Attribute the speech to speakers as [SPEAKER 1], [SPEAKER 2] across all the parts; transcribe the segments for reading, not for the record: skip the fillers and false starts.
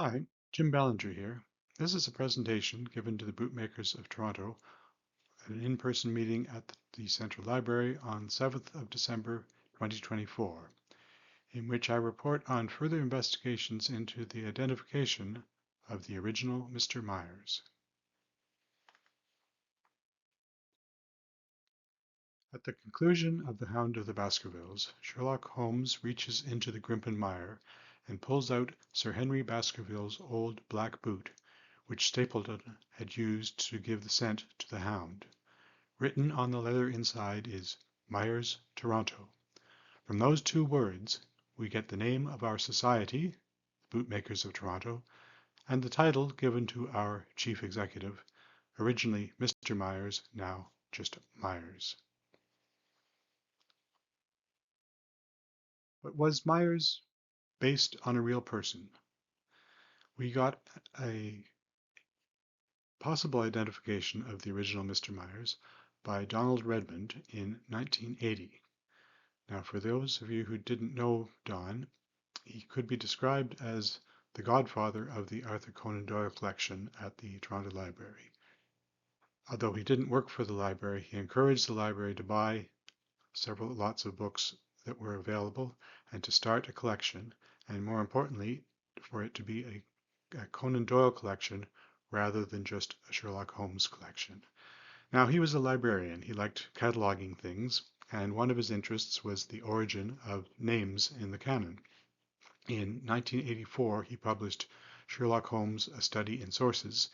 [SPEAKER 1] Hi, Jim Ballinger here. This is a presentation given to the bootmakers of Toronto at an in-person meeting at the Central Library on 7th of December 2024, in which I report on further investigations into the identification of the original Mr. Myers. At the conclusion of The Hound of the Baskervilles, Sherlock Holmes reaches into the Grimpen Mire and pulls out Sir Henry Baskerville's old black boot, which Stapleton had used to give the scent to the Hound. Written on the leather inside is Myers, Toronto. From those two words, we get the name of our society, the Bootmakers of Toronto, and the title given to our chief executive, originally Mr. Myers, now just Myers. But was Myers based on a real person? We got a possible identification of the original Mr. Myers by Donald Redmond in 1980. Now, for those of you who didn't know Don, he could be described as the godfather of the Arthur Conan Doyle collection at the Toronto Library. Although he didn't work for the library, he encouraged the library to buy lots of books that were available and to start a collection, and more importantly, for it to be a Conan Doyle collection rather than just a Sherlock Holmes collection. Now, he was a librarian. He liked cataloging things, and one of his interests was the origin of names in the canon. In 1984, he published Sherlock Holmes: A Study in Sources,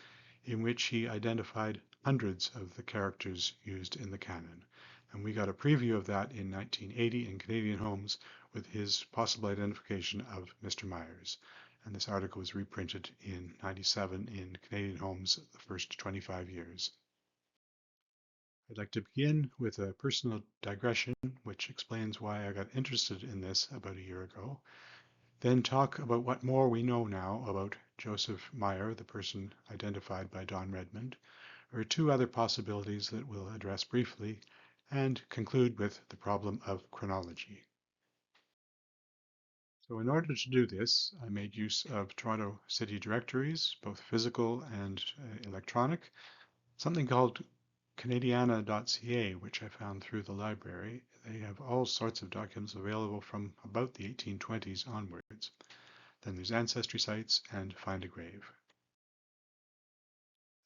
[SPEAKER 1] in which he identified hundreds of the characters used in the canon. And we got a preview of that in 1980 in Canadian Holmes with his possible identification of Mr. Myers. And this article was reprinted in 97 in Canadian Holmes the first 25 years. I'd like to begin with a personal digression, which explains why I got interested in this about a year ago. Then talk about what more we know now about Joseph Meyer, the person identified by Don Redmond, or two other possibilities that we'll address briefly, and conclude with the problem of chronology. So in order to do this, I made use of Toronto City directories, both physical and electronic, something called Canadiana.ca, which I found through the library. They have all sorts of documents available from about the 1820s onwards. Then there's ancestry sites and Find a Grave.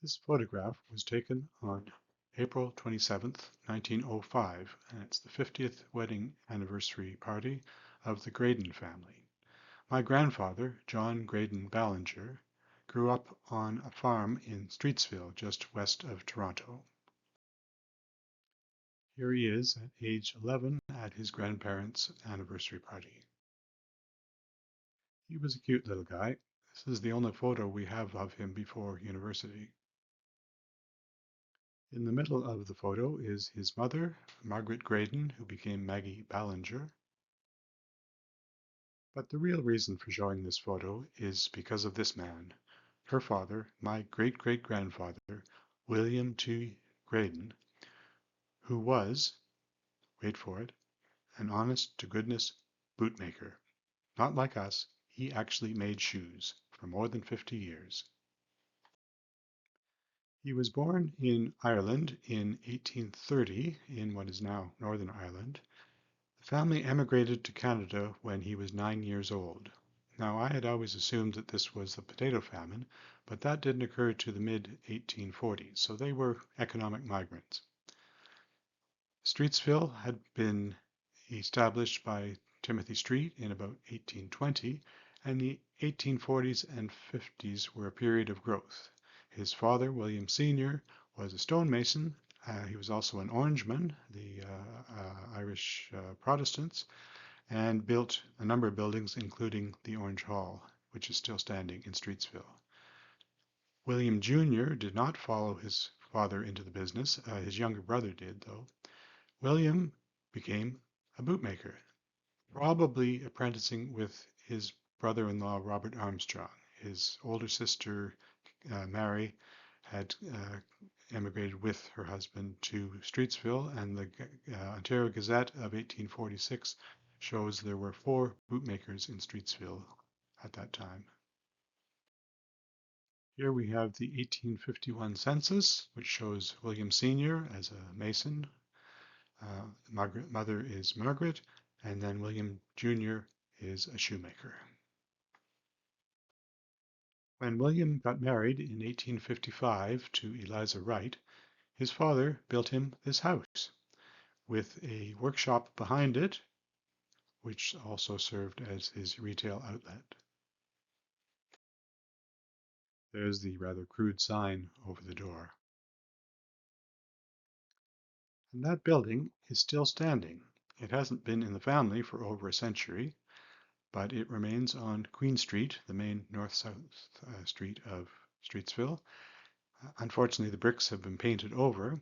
[SPEAKER 1] This photograph was taken on April 27th, 1905, and it's the 50th wedding anniversary party of the Graydon family. My grandfather, John Graydon Ballinger, grew up on a farm in Streetsville, just west of Toronto. Here he is at age 11 at his grandparents' anniversary party. He was a cute little guy. This is the only photo we have of him before university. In the middle of the photo is his mother, Margaret Graydon, who became Maggie Ballinger. But the real reason for showing this photo is because of this man. Her father, my great-great-grandfather, William T. Graydon, who was, wait for it, an honest-to-goodness bootmaker. Not like us, he actually made shoes for more than 50 years. He was born in Ireland in 1830 in what is now Northern Ireland. The family emigrated to Canada when he was 9 years old. Now, I had always assumed that this was the potato famine, but that didn't occur to the mid-1840s, so they were economic migrants. Streetsville had been established by Timothy Street in about 1820, and the 1840s and 50s were a period of growth. His father, William Sr., was a stonemason. He was also an Orangeman, the Irish Protestants, and built a number of buildings, including the Orange Hall, which is still standing in Streetsville. William Jr. did not follow his father into the business. His younger brother did, though. William became a bootmaker, probably apprenticing with his brother-in-law, Robert Armstrong. His older sister, Mary, had emigrated with her husband to Streetsville, and the Ontario Gazette of 1846 shows there were 4 bootmakers in Streetsville at that time. Here we have the 1851 census, which shows William Sr. as a mason. Mother is Margaret, and then William Jr. is a shoemaker. When William got married in 1855 to Eliza Wright, his father built him this house with a workshop behind it, which also served as his retail outlet. There's the rather crude sign over the door. And that building is still standing. It hasn't been in the family for over a century, but it remains on Queen Street, the main north-south street of Streetsville. Unfortunately, the bricks have been painted over,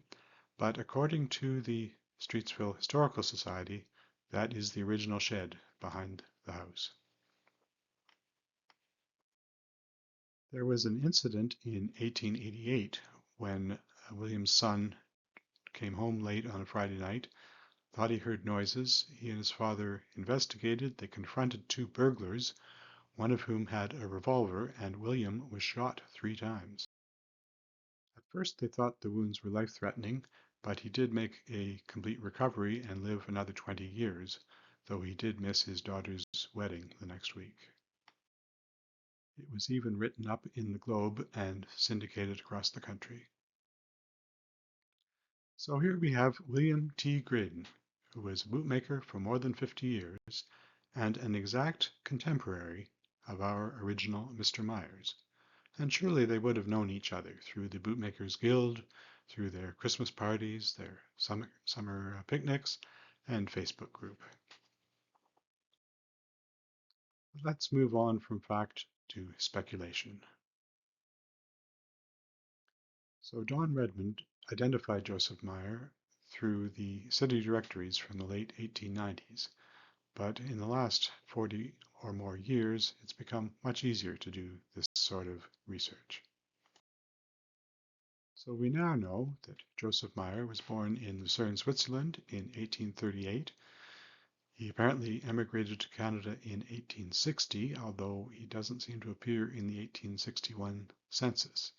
[SPEAKER 1] but according to the Streetsville Historical Society, that is the original shed behind the house. There was an incident in 1888 when William's son came home late on a Friday night, thought he heard noises. He and his father investigated. They confronted two burglars, one of whom had a revolver, and William was shot 3 times. At first they thought the wounds were life-threatening, but he did make a complete recovery and live another 20 years, though he did miss his daughter's wedding the next week. It was even written up in the Globe and syndicated across the country. So here we have William T. Graydon, who was a bootmaker for more than 50 years and an exact contemporary of our original Mr. Meyers. And surely they would have known each other through the Bootmakers Guild, through their Christmas parties, their summer picnics, and Facebook group. Let's move on from fact to speculation. So Don Redmond identified Joseph Meyer through the city directories from the late 1890s, but in the last 40 or more years, it's become much easier to do this sort of research. So we now know that Joseph Meyer was born in Lucerne, Switzerland in 1838. He apparently emigrated to Canada in 1860, although he doesn't seem to appear in the 1861 census.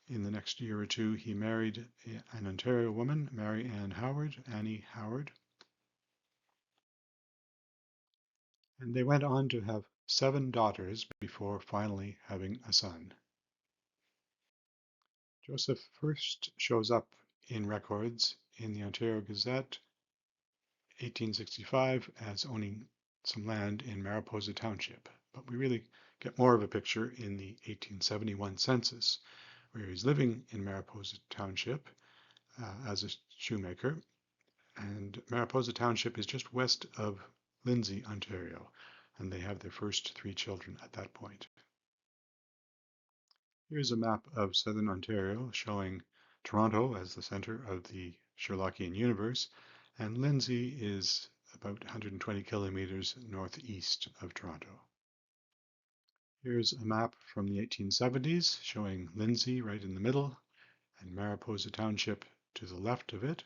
[SPEAKER 1] In the next year or two, he married an Ontario woman, Mary Annie Howard, and they went on to have 7 daughters before finally having a son. Joseph first shows up in records in the Ontario Gazette, 1865, as owning some land in Mariposa Township, but we really get more of a picture in the 1871 census, where he's living in Mariposa Township as a shoemaker, and Mariposa Township is just west of Lindsay, Ontario, and they have their first 3 children at that point. Here's a map of southern Ontario showing Toronto as the center of the Sherlockian universe, and Lindsay is about 120 kilometers northeast of Toronto. Here's a map from the 1870s showing Lindsay right in the middle and Mariposa Township to the left of it.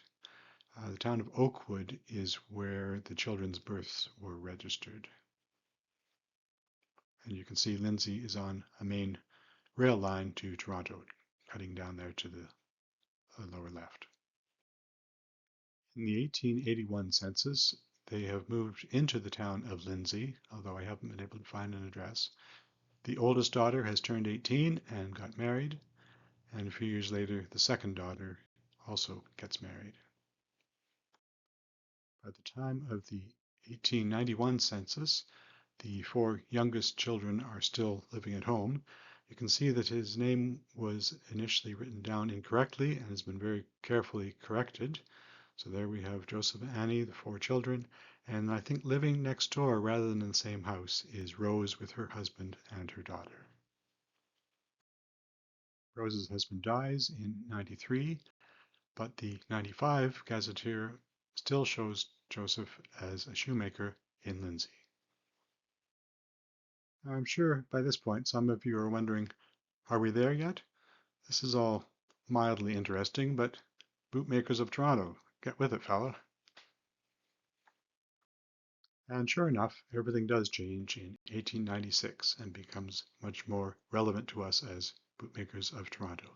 [SPEAKER 1] The town of Oakwood is where the children's births were registered. And you can see Lindsay is on a main rail line to Toronto, cutting down there to the lower left. In the 1881 census, they have moved into the town of Lindsay, although I haven't been able to find an address. The oldest daughter has turned 18 and got married, and a few years later, the second daughter also gets married. By the time of the 1891 census, the 4 youngest children are still living at home. You can see that his name was initially written down incorrectly and has been very carefully corrected. So there we have Joseph and Annie, the 4 children, and I think living next door rather than in the same house is Rose with her husband and her daughter. Rose's husband dies in 93, but the 95 gazetteer still shows Joseph as a shoemaker in Lindsay. I'm sure by this point some of you are wondering, are we there yet? This is all mildly interesting, but bootmakers of Toronto, get with it, fella. And sure enough, everything does change in 1896 and becomes much more relevant to us as bootmakers of Toronto.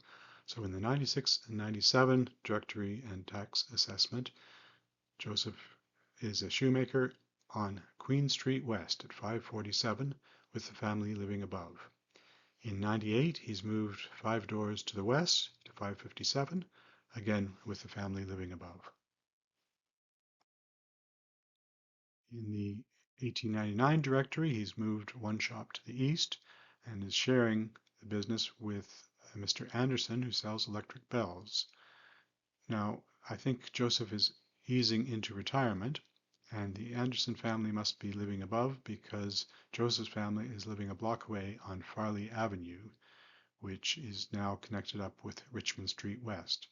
[SPEAKER 1] So in the 96 and 97 Directory and Tax Assessment, Joseph is a shoemaker on Queen Street West at 547 with the family living above. In 98, he's moved 5 doors to the west to 557, again with the family living above. In the 1899 directory, he's moved one shop to the east and is sharing the business with Mr. Anderson, who sells electric bells. Now, I think Joseph is easing into retirement, and the Anderson family must be living above because Joseph's family is living a block away on Farley Avenue, which is now connected up with Richmond Street West.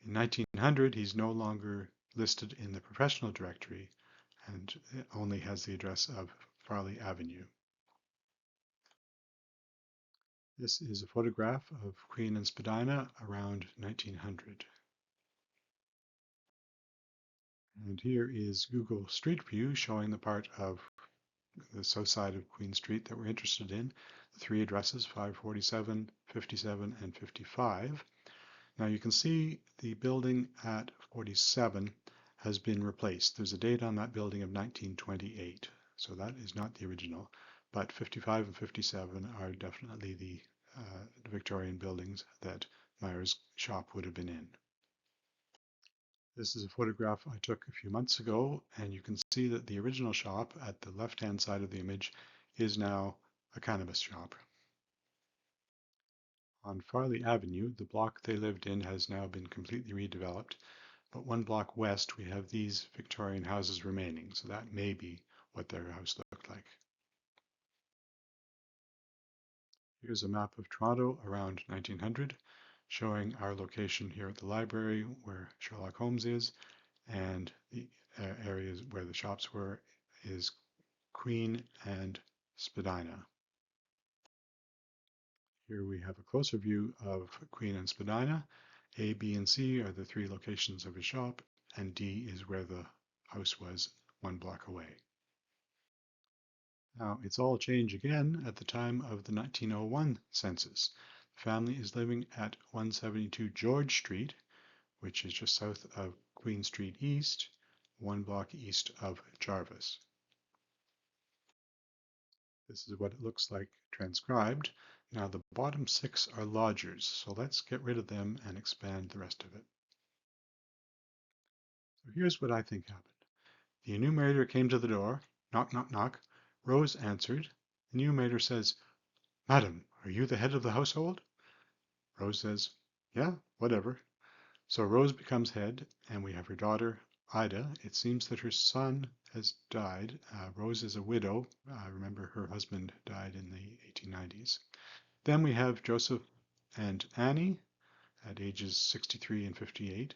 [SPEAKER 1] In 1900, he's no longer listed in the professional directory and only has the address of Farley Avenue. This is a photograph of Queen and Spadina around 1900. And here is Google Street View showing the part of the south side of Queen Street that we're interested in. The three addresses, 547, 57, and 55. Now you can see the building at 47 has been replaced. There's a date on that building of 1928, so that is not the original, but 55 and 57 are definitely the Victorian buildings that Meyers' shop would have been in. This is a photograph I took a few months ago, and you can see that the original shop at the left-hand side of the image is now a cannabis shop. On Farley Avenue, the block they lived in has now been completely redeveloped, but one block west we have these Victorian houses remaining, so that may be what their house looked like. Here's a map of Toronto around 1900, showing our location here at the library where Sherlock Holmes is, and the areas where the shops were is Queen and Spadina. Here we have a closer view of Queen and Spadina. A, B, and C are the three locations of his shop, and D is where the house was one block away. Now, it's all change again at the time of the 1901 census. The family is living at 172 George Street, which is just south of Queen Street East, one block east of Jarvis. This is what it looks like transcribed. Now the bottom 6 are lodgers, so let's get rid of them and expand the rest of it. So here's what I think happened. The enumerator came to the door. Knock, knock, knock. Rose answered. The enumerator says, "Madam, are you the head of the household?" Rose says, "Yeah, whatever." So Rose becomes head, and we have her daughter, Ida. It seems that her son has died. Rose is a widow. Remember, her husband died in the 1890s. Then we have Joseph and Annie at ages 63 and 58.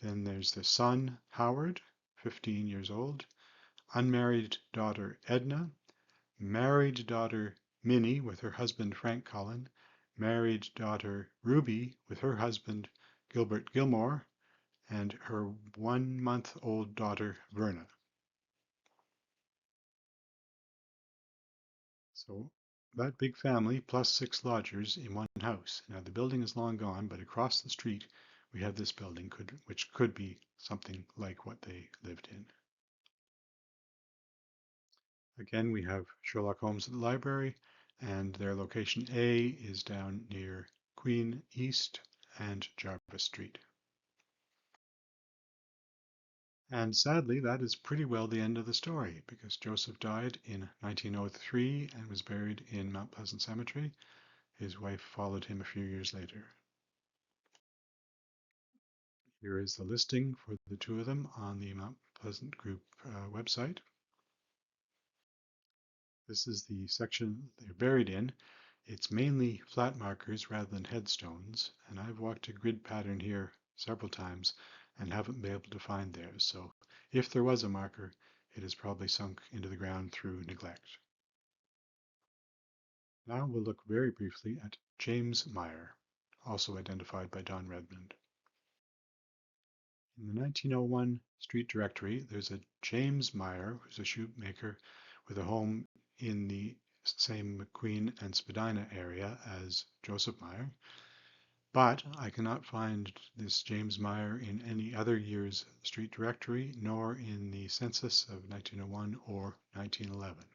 [SPEAKER 1] Then there's the son, Howard, 15 years old. Unmarried daughter, Edna. Married daughter, Minnie, with her husband, Frank Cullen. Married daughter, Ruby, with her husband, Gilbert Gilmore, and her 1-month-old daughter, Verna. So that big family plus 6 lodgers in one house. Now the building is long gone, but across the street we have this building, which could be something like what they lived in. Again, we have Sherlock Holmes at the library, and their location A is down near Queen East and Jarvis Street. And sadly, that is pretty well the end of the story, because Joseph died in 1903 and was buried in Mount Pleasant Cemetery. His wife followed him a few years later. Here is the listing for the two of them on the Mount Pleasant Group website. This is the section they're buried in. It's mainly flat markers rather than headstones, and I've walked a grid pattern here several times and haven't been able to find theirs. So if there was a marker, it has probably sunk into the ground through neglect. Now we'll look very briefly at James Meyer, also identified by Don Redmond. In the 1901 street directory, there's a James Meyer, who's a shoemaker with a home in the same McQueen and Spadina area as Joseph Meyer, but I cannot find this James Meyer in any other year's street directory, nor in the census of 1901 or 1911.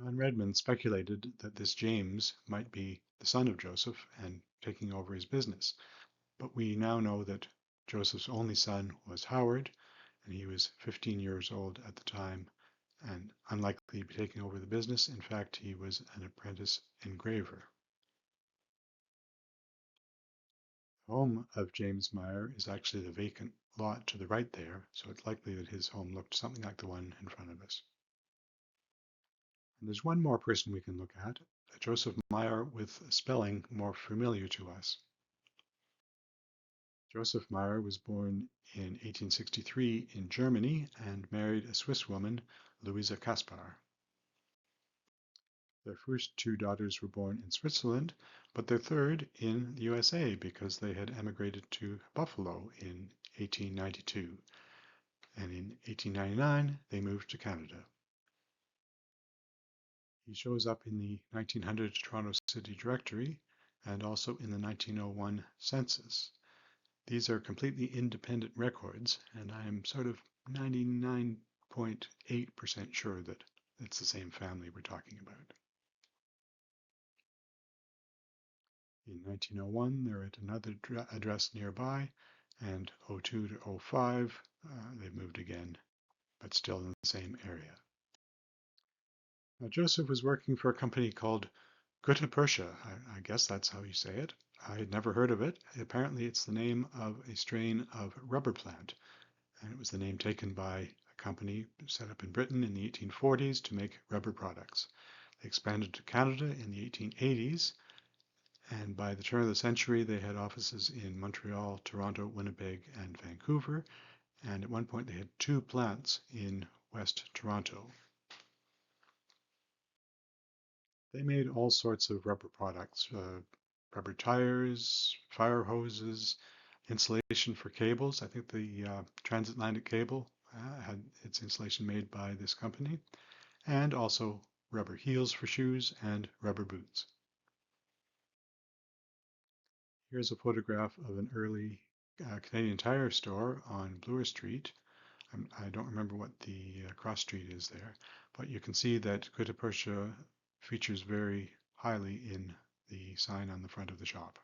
[SPEAKER 1] John Redmond speculated that this James might be the son of Joseph and taking over his business, but we now know that Joseph's only son was Howard, and he was 15 years old at the time and unlikely to be taking over the business. In fact, he was an apprentice engraver. The home of James Meyer is actually the vacant lot to the right there, so it's likely that his home looked something like the one in front of us. And there's one more person we can look at, Joseph Meyer, with a spelling more familiar to us. Joseph Meyer was born in 1863 in Germany and married a Swiss woman, Louisa Caspar. Their first two daughters were born in Switzerland, but their third in the USA because they had emigrated to Buffalo in 1892. And in 1899, they moved to Canada. He shows up in the 1900 Toronto City Directory and also in the 1901 census. These are completely independent records, and I am sort of 99.8% sure that it's the same family we're talking about. In 1901, they're at another address nearby, and 02 to 05, they've moved again, but still in the same area. Now, Joseph was working for a company called Gutta Percha. I guess that's how you say it. I had never heard of it. Apparently, it's the name of a strain of rubber plant, and it was the name taken by a company set up in Britain in the 1840s to make rubber products. They expanded to Canada in the 1880s, and by the turn of the century, they had offices in Montreal, Toronto, Winnipeg, and Vancouver, and at one point they had 2 plants in West Toronto. They made all sorts of rubber products, rubber tires, fire hoses, insulation for cables. I think the transatlantic cable had its insulation made by this company, and also rubber heels for shoes and rubber boots. Here's a photograph of an early Canadian Tire store on Bloor Street. I don't remember what the cross street is there, but you can see that Gutta Percha features very highly in the sign on the front of the shop.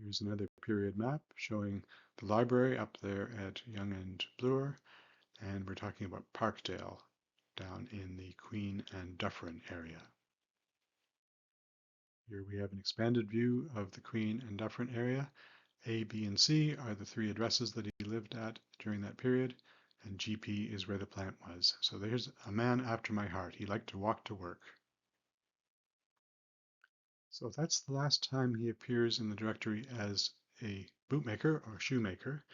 [SPEAKER 1] Here's another period map showing the library up there at Yonge and Bloor, and we're talking about Parkdale down in the Queen and Dufferin area. Here we have an expanded view of the Queen and Dufferin area. A, B, and C are the 3 addresses that he lived at during that period, and GP is where the plant was. So there's a man after my heart. He liked to walk to work. So that's the last time he appears in the directory as a bootmaker or shoemaker.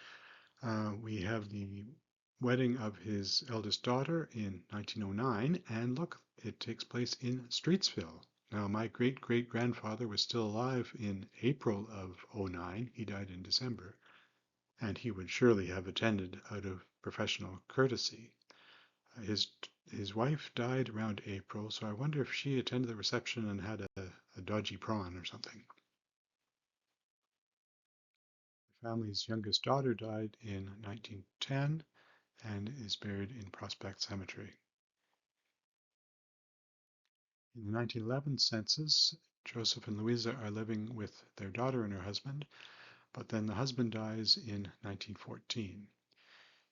[SPEAKER 1] We have the wedding of his eldest daughter in 1909, and look, it takes place in Streetsville. Now, my great-great-grandfather was still alive in April of 09. He died in December, and he would surely have attended out of professional courtesy. His wife died around April, so I wonder if she attended the reception and had a dodgy prawn or something. The family's youngest daughter died in 1910 and is buried in Prospect Cemetery. In the 1911 census, Joseph and Louisa are living with their daughter and her husband, but then the husband dies in 1914.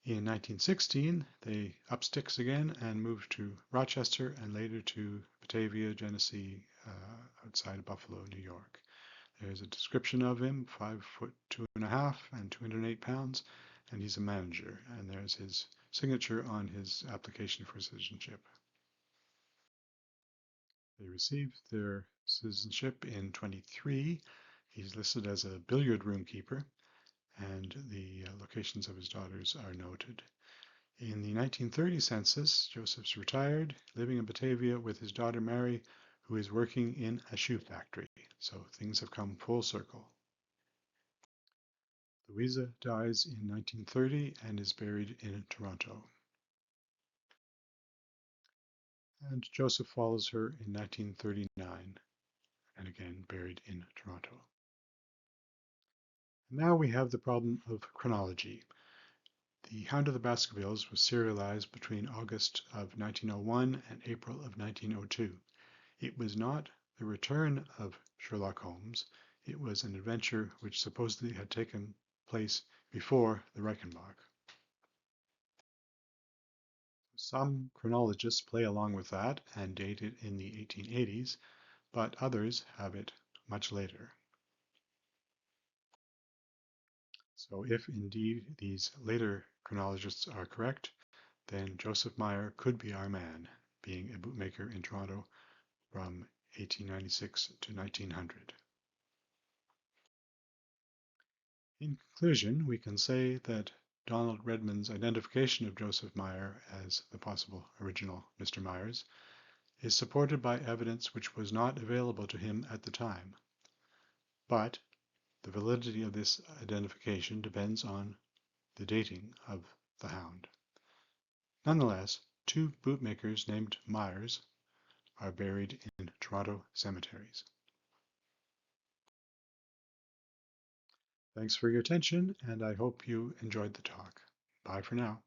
[SPEAKER 1] In 1916, they up sticks again and moved to Rochester and later to Batavia, Genesee, outside of Buffalo, New York. There's a description of him, 5'2.5" and 208 pounds, and he's a manager. And there's his signature on his application for citizenship. They received their citizenship in 23. He's listed as a billiard room keeper, and the locations of his daughters are noted. In the 1930 census, Joseph's retired, living in Batavia with his daughter Mary, who is working in a shoe factory. So things have come full circle. Louisa dies in 1930 and is buried in Toronto. And Joseph follows her in 1939 and again buried in Toronto. Now we have the problem of chronology. The Hound of the Baskervilles was serialized between August of 1901 and April of 1902. It was not the return of Sherlock Holmes. It was an adventure which supposedly had taken place before the Reichenbach. Some chronologists play along with that and date it in the 1880s, but others have it much later. So if indeed these later chronologists are correct, then Joseph Meyer could be our man, being a bootmaker in Toronto from 1896 to 1900. In conclusion, we can say that Donald Redman's identification of Joseph Meyer as the possible original Mr. Myers is supported by evidence which was not available to him at the time. But the validity of this identification depends on the dating of the Hound. Nonetheless, two bootmakers named Myers are buried in Toronto cemeteries. Thanks for your attention, and I hope you enjoyed the talk. Bye for now.